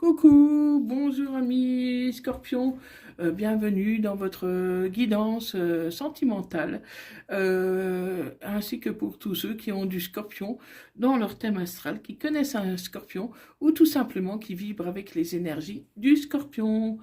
Coucou, bonjour amis Scorpion, bienvenue dans votre guidance sentimentale, ainsi que pour tous ceux qui ont du Scorpion dans leur thème astral, qui connaissent un Scorpion ou tout simplement qui vibrent avec les énergies du Scorpion.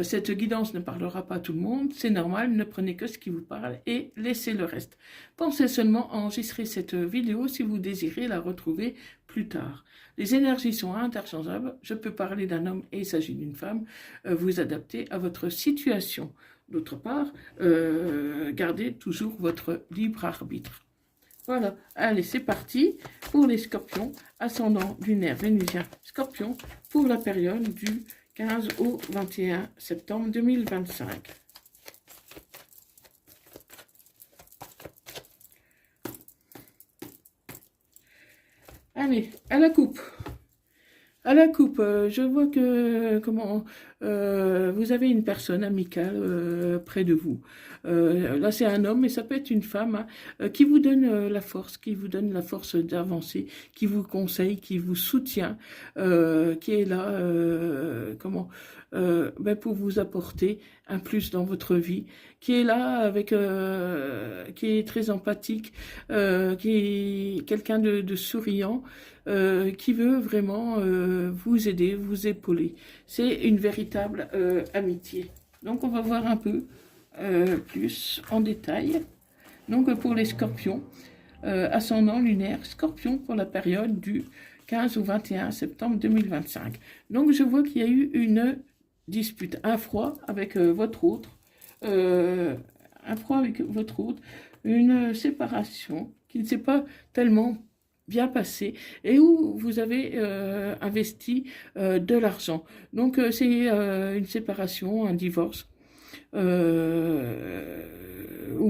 Cette guidance ne parlera pas à tout le monde, c'est normal, ne prenez que ce qui vous parle et laissez le reste. Pensez seulement à enregistrer cette vidéo si vous désirez la retrouver plus tard. Les énergies sont interchangeables, je peux parler d'un homme et il s'agit d'une femme, vous adaptez à votre situation. D'autre part, gardez toujours votre libre arbitre. Voilà, allez, c'est parti pour les scorpions, ascendant lunaire vénusien scorpion, pour la période du 15 au 21 septembre 2025. Allez, à la coupe. À la coupe, je vois que vous avez une personne amicale près de vous. Là, c'est un homme, mais ça peut être une femme qui vous donne la force, qui vous donne la force d'avancer, qui vous conseille, qui vous soutient, qui est là, pour vous apporter un plus dans votre vie, qui est là avec, qui est très empathique, qui est quelqu'un de souriant. Qui veut vraiment vous aider, vous épauler. C'est une véritable amitié. Donc on va voir un peu plus en détail. Donc pour les scorpions, ascendant lunaire scorpion pour la période du 15 au 21 septembre 2025. Donc je vois qu'il y a eu une dispute, un froid avec votre autre, une séparation qui ne s'est pas tellement bien passé et où vous avez investi de l'argent. Donc c'est une séparation, un divorce ou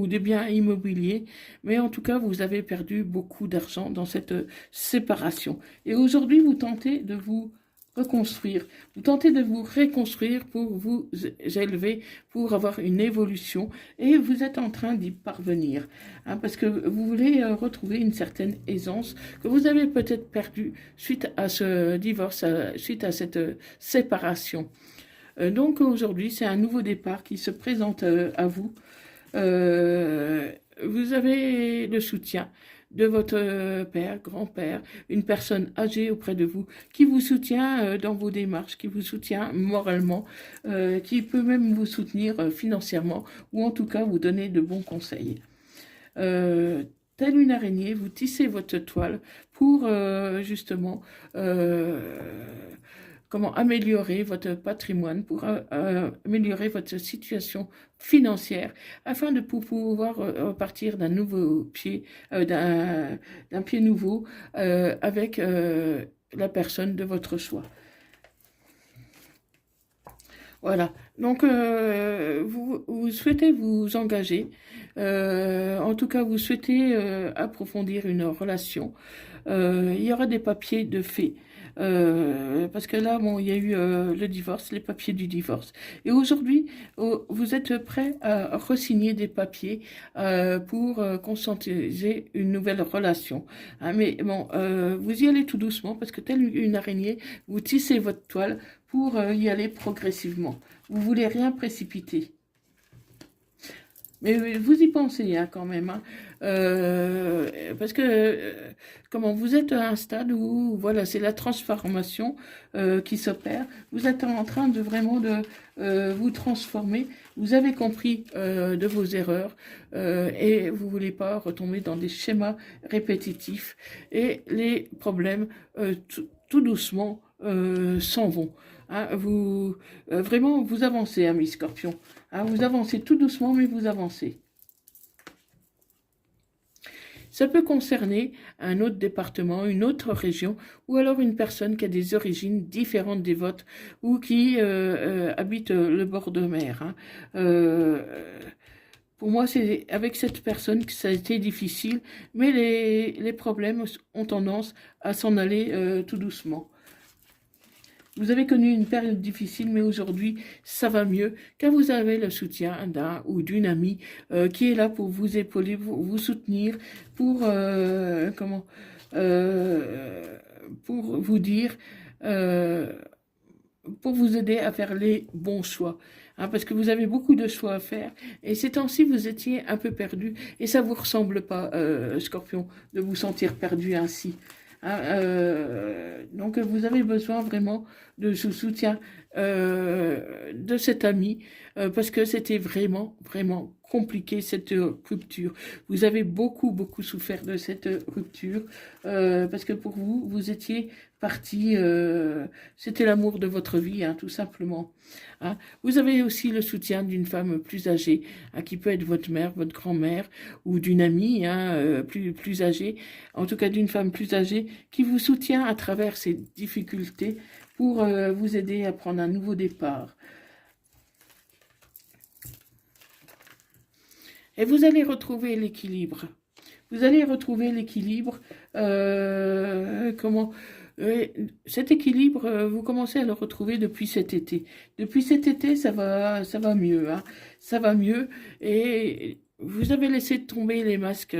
des biens immobiliers, mais en tout cas vous avez perdu beaucoup d'argent dans cette séparation. Et aujourd'hui vous tentez de vous reconstruire, vous tentez de vous reconstruire pour vous élever, pour avoir une évolution, et vous êtes en train d'y parvenir, parce que vous voulez retrouver une certaine aisance que vous avez peut-être perdue suite à ce divorce, suite à cette séparation. Donc aujourd'hui, c'est un nouveau départ qui se présente à vous. Vous avez le soutien de votre père, grand-père, une personne âgée auprès de vous, qui vous soutient dans vos démarches, qui vous soutient moralement, qui peut même vous soutenir financièrement, ou en tout cas vous donner de bons conseils. Telle une araignée, vous tissez votre toile pour justement améliorer votre patrimoine, pour améliorer votre situation financière, afin de pouvoir repartir d'un nouveau pied, d'un pied nouveau, avec la personne de votre choix. Voilà, donc vous souhaitez vous engager, en tout cas vous souhaitez approfondir une relation. Il y aura des papiers de fait. Parce que là, bon, il y a eu le divorce, les papiers du divorce. Et aujourd'hui, vous êtes prêt à re-signer des papiers pour conscientiser une nouvelle relation. Hein, mais bon, vous y allez tout doucement parce que telle une araignée, vous tissez votre toile pour y aller progressivement. Vous voulez rien précipiter. Mais vous y pensez hein, quand même, hein. Parce que vous êtes à un stade où voilà, c'est la transformation qui s'opère. Vous êtes en train de vraiment de vous transformer. Vous avez compris de vos erreurs et vous voulez pas retomber dans des schémas répétitifs et les problèmes tout doucement s'en vont. Hein, vraiment, vous avancez, amis Scorpion. Hein, vous avancez tout doucement, mais vous avancez. Ça peut concerner un autre département, une autre région, ou alors une personne qui a des origines différentes des vôtres, ou qui habite le bord de mer. Hein. Pour moi, c'est avec cette personne que ça a été difficile, mais les problèmes ont tendance à s'en aller tout doucement. Vous avez connu une période difficile, mais aujourd'hui, ça va mieux, car vous avez le soutien d'un ou d'une amie qui est là pour vous épauler, vous soutenir, pour vous dire pour vous aider à faire les bons choix. Hein, parce que vous avez beaucoup de choix à faire. Et ces temps-ci, vous étiez un peu perdu. Et ça vous ressemble pas, Scorpion, de vous sentir perdu ainsi. Hein, donc vous avez besoin vraiment de ce soutien de cet ami parce que c'était vraiment, vraiment compliqué cette rupture. Vous avez beaucoup, beaucoup souffert de cette rupture parce que pour vous, vous étiez parti, c'était l'amour de votre vie, hein, tout simplement. Hein. Vous avez aussi le soutien d'une femme plus âgée, hein, qui peut être votre mère, votre grand-mère, ou d'une amie hein, plus âgée, en tout cas d'une femme plus âgée, qui vous soutient à travers ces difficultés pour vous aider à prendre un nouveau départ. Et vous allez retrouver l'équilibre. Vous allez retrouver l'équilibre. Comment cet équilibre, vous commencez à le retrouver depuis cet été. Depuis cet été, ça va mieux. Hein. Ça va mieux. Et vous avez laissé tomber les masques.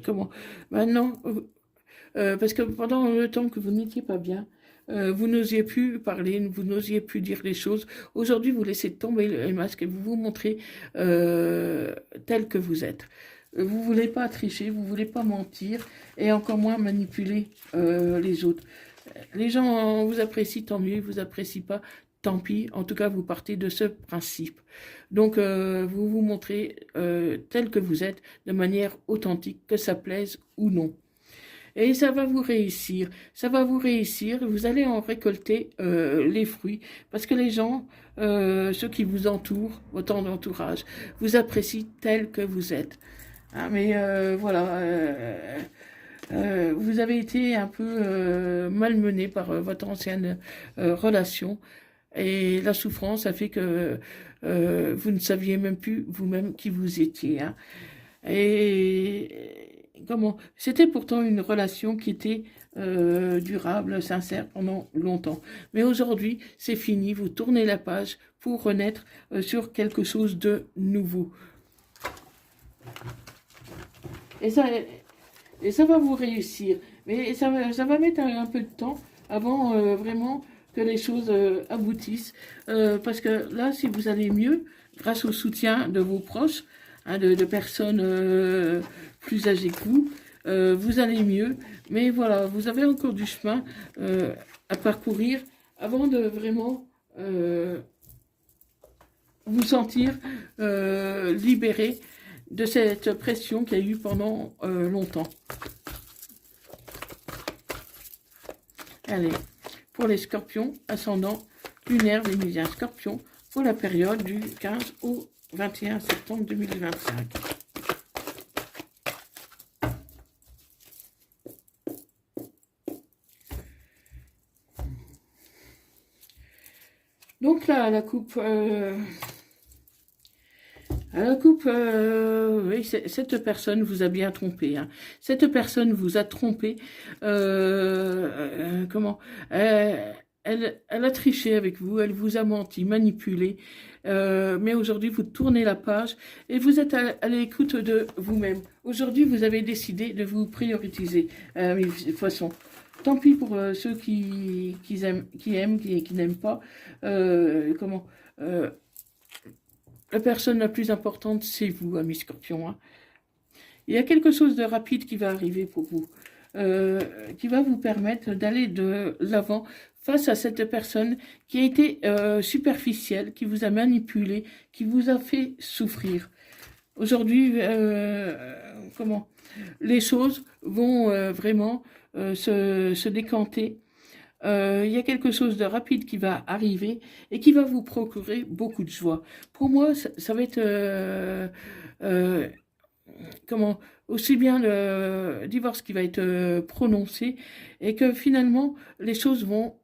Comment maintenant, parce que pendant le temps que vous n'étiez pas bien, vous n'osiez plus parler, vous n'osiez plus dire les choses. Aujourd'hui, vous laissez tomber les masques et vous vous montrez tel que vous êtes. Vous voulez pas tricher, vous voulez pas mentir et encore moins manipuler les autres. Les gens vous apprécient, tant mieux, ils vous apprécient pas, tant pis. En tout cas, vous partez de ce principe. Donc, vous vous montrez tel que vous êtes, de manière authentique, que ça plaise ou non. Et ça va vous réussir, ça va vous réussir, vous allez en récolter les fruits, parce que les gens, ceux qui vous entourent, votre entourage, vous apprécient tel que vous êtes. Hein, mais voilà, vous avez été un peu malmené par votre ancienne relation, et la souffrance a fait que vous ne saviez même plus vous-même qui vous étiez. Hein. Et comment c'était pourtant une relation qui était durable, sincère pendant longtemps. Mais aujourd'hui, c'est fini, vous tournez la page pour renaître sur quelque chose de nouveau. Et ça va vous réussir. Mais ça va mettre un peu de temps avant vraiment que les choses aboutissent. Parce que là, si vous allez mieux, grâce au soutien de vos proches, hein, de personnes plus âgées que vous, vous allez mieux. Mais voilà, vous avez encore du chemin à parcourir avant de vraiment vous sentir libéré de cette pression qu'il y a eu pendant longtemps. Allez, pour les scorpions, ascendant lunaire, vénusien, scorpion, pour la période du 15 au 21 septembre 2025. Donc là, la coupe... oui, cette personne vous a bien trompé. Hein. Cette personne vous a trompé. Comment elle a triché avec vous, elle vous a menti, manipulé. Mais aujourd'hui, vous tournez la page et vous êtes à l'écoute de vous-même. Aujourd'hui, vous avez décidé de vous prioriser. De toute façon, tant pis pour ceux qui aiment, qui n'aiment pas. Comment la personne la plus importante, c'est vous, amis scorpions. Hein. Il y a quelque chose de rapide qui va arriver pour vous, qui va vous permettre d'aller de l'avant face à cette personne qui a été superficielle, qui vous a manipulé, qui vous a fait souffrir. Aujourd'hui, comment les choses vont vraiment se décanter. Il y a quelque chose de rapide qui va arriver et qui va vous procurer beaucoup de joie. Pour moi, ça va être comment aussi bien le divorce qui va être prononcé et que finalement les choses vont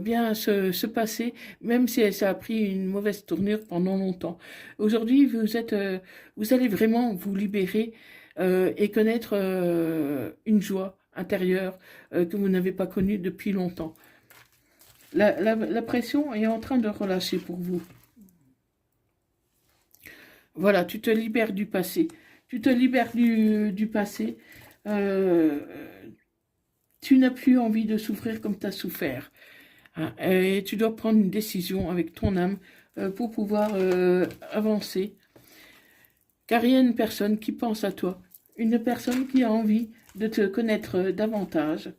bien se passer, même si ça a pris une mauvaise tournure pendant longtemps. Aujourd'hui, vous allez vraiment vous libérer et connaître une joie intérieure que vous n'avez pas connue depuis longtemps. La pression est en train de relâcher pour vous. Voilà, tu te libères du passé. Tu te libères du passé. Tu n'as plus envie de souffrir comme tu as souffert. hein, et tu dois prendre une décision avec ton âme pour pouvoir avancer. Car il y a une personne qui pense à toi, une personne qui a envie de te connaître davantage.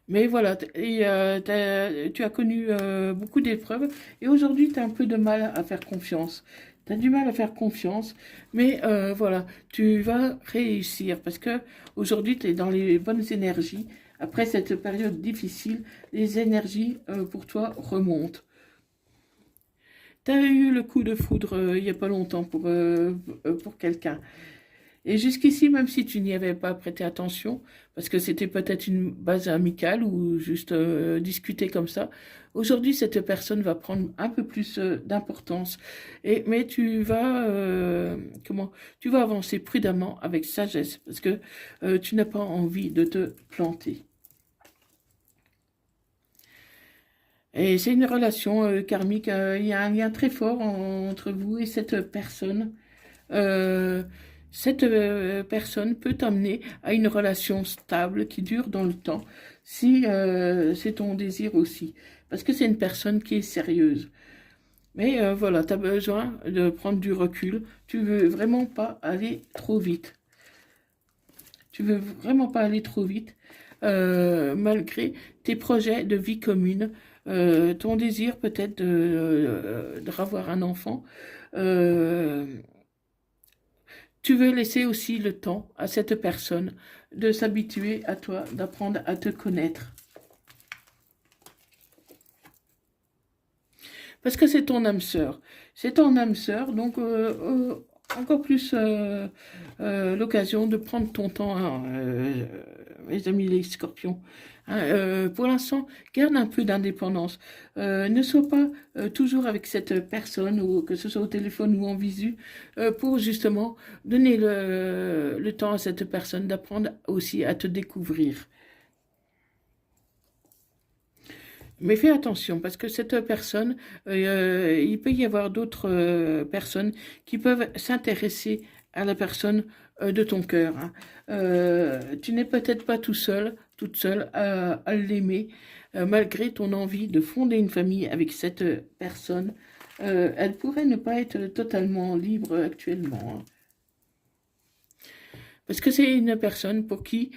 Mais voilà, tu as connu beaucoup d'épreuves et aujourd'hui tu as un peu de mal à faire confiance. Tu as du mal à faire confiance, mais voilà, tu vas réussir parce que aujourd'hui tu es dans les bonnes énergies. Après cette période difficile, les énergies pour toi remontent. Tu as eu le coup de foudre il n'y a pas longtemps pour quelqu'un. Et jusqu'ici, même si tu n'y avais pas prêté attention, parce que c'était peut-être une base amicale ou juste discuter comme ça, aujourd'hui, cette personne va prendre un peu plus d'importance. Mais tu vas avancer prudemment avec sagesse, parce que tu n'as pas envie de te planter. Et c'est une relation karmique, il y a un lien très fort entre vous et cette personne. Euh, Cette personne peut t'amener à une relation stable qui dure dans le temps, si c'est ton désir aussi. Parce que c'est une personne qui est sérieuse. Mais voilà, tu as besoin de prendre du recul. Tu veux vraiment pas aller trop vite. Tu veux vraiment pas aller trop vite, malgré tes projets de vie commune, ton désir peut-être de revoir un enfant. Euh, Tu veux laisser aussi le temps à cette personne de s'habituer à toi, d'apprendre à te connaître. Parce que c'est ton âme sœur. C'est ton âme sœur, donc encore plus l'occasion de prendre ton temps, hein, mes amis les scorpions. Hein, pour l'instant, garde un peu d'indépendance. Ne sois pas toujours avec cette personne, ou que ce soit au téléphone ou en visu, pour justement donner le temps à cette personne d'apprendre aussi à te découvrir. Mais fais attention, parce que cette personne, il peut y avoir d'autres personnes qui peuvent s'intéresser à la personne de ton cœur. Hein. Tu n'es peut-être pas tout seul, toute seule à l'aimer, malgré ton envie de fonder une famille avec cette personne. Elle pourrait ne pas être totalement libre actuellement. Hein. Parce que c'est une personne pour qui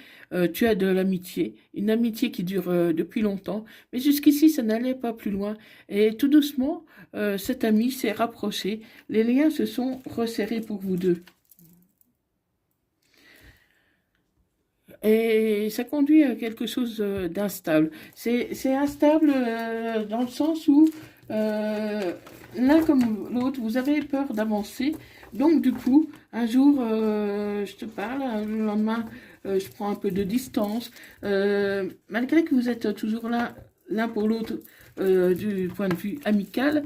tu as de l'amitié, une amitié qui dure depuis longtemps, mais jusqu'ici, ça n'allait pas plus loin. Et tout doucement, cet ami s'est rapproché, les liens se sont resserrés pour vous deux. Et ça conduit à quelque chose d'instable. C'est instable dans le sens où l'un comme l'autre, vous avez peur d'avancer. Donc du coup, un jour, je te parle, le lendemain, je prends un peu de distance. Malgré que vous êtes toujours là, l'un pour l'autre, du point de vue amical,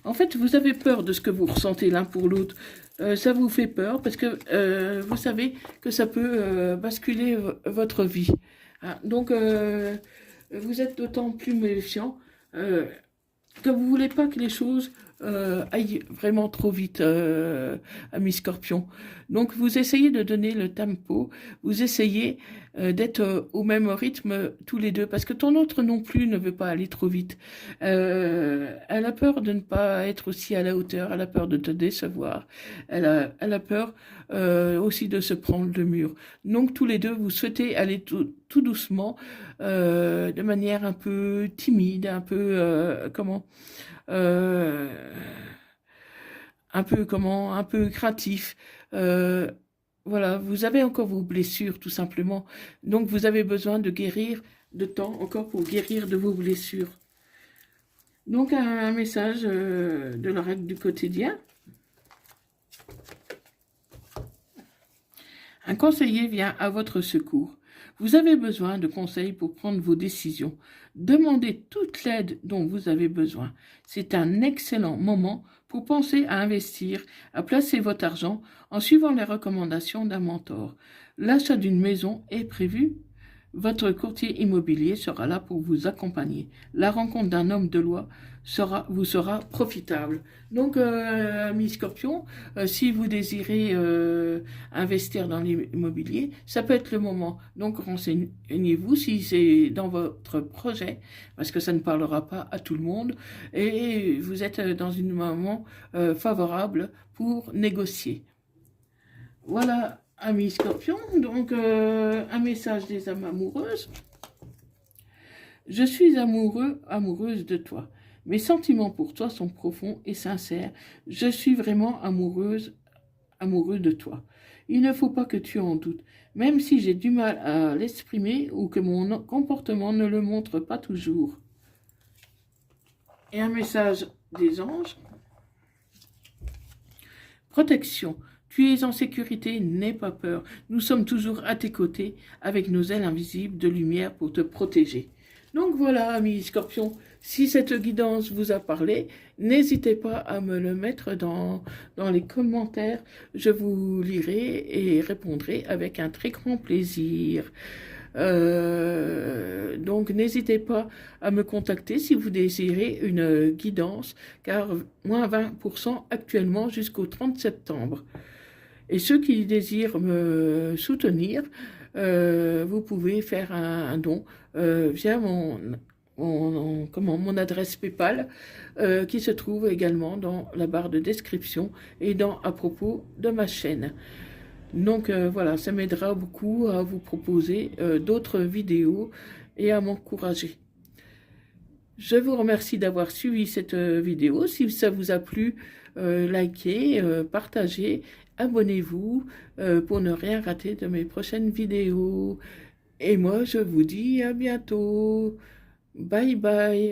en fait, vous avez peur de ce que vous ressentez l'un pour l'autre. Ça vous fait peur parce que vous savez que ça peut basculer votre vie. Hein. Donc, vous êtes d'autant plus méfiant que vous voulez pas que les choses aillent vraiment trop vite, amis Scorpion. Donc, vous essayez de donner le tempo, vous essayez d'être au même rythme tous les deux, parce que ton autre non plus ne veut pas aller trop vite. Elle a peur de ne pas être aussi à la hauteur, elle a peur de te décevoir, elle a peur aussi de se prendre le mur. Donc, tous les deux, vous souhaitez aller tout doucement, de manière un peu timide, un peu, euh, un peu craintif. Voilà, vous avez encore vos blessures, tout simplement. Donc, vous avez besoin de guérir, de temps encore pour guérir de vos blessures. Donc, un message de la règle du quotidien. Un conseiller vient à votre secours. Vous avez besoin de conseils pour prendre vos décisions. Demandez toute l'aide dont vous avez besoin. C'est un excellent moment pour penser à investir, à placer votre argent en suivant les recommandations d'un mentor. L'achat d'une maison est prévu Votre courtier immobilier sera là pour vous accompagner. La rencontre d'un homme de loi vous sera profitable. Donc, amis Scorpion, si vous désirez investir dans l'immobilier, ça peut être le moment. Donc, renseignez-vous si c'est dans votre projet, parce que ça ne parlera pas à tout le monde, et vous êtes dans un moment favorable pour négocier. Voilà, amis Scorpion, donc un message des âmes amoureuses. Je suis amoureuse de toi. Mes sentiments pour toi sont profonds et sincères. Je suis vraiment amoureux de toi. Il ne faut pas que tu en doutes, même si j'ai du mal à l'exprimer ou que mon comportement ne le montre pas toujours. Et un message des anges. Protection. Tu es en sécurité, n'aie pas peur. Nous sommes toujours à tes côtés avec nos ailes invisibles de lumière pour te protéger. Donc voilà, amis Scorpions, si cette guidance vous a parlé, n'hésitez pas à me le mettre dans les commentaires. Je vous lirai et répondrai avec un très grand plaisir. Donc n'hésitez pas à me contacter si vous désirez une guidance, car moins 20% actuellement jusqu'au 30 septembre. Et ceux qui désirent me soutenir, vous pouvez faire un don via mon adresse PayPal qui se trouve également dans la barre de description et à propos de ma chaîne. Donc voilà, ça m'aidera beaucoup à vous proposer d'autres vidéos et à m'encourager. Je vous remercie d'avoir suivi cette vidéo. Si ça vous a plu, likez, partagez, abonnez-vous pour ne rien rater de mes prochaines vidéos. Et moi, je vous dis à bientôt. Bye bye.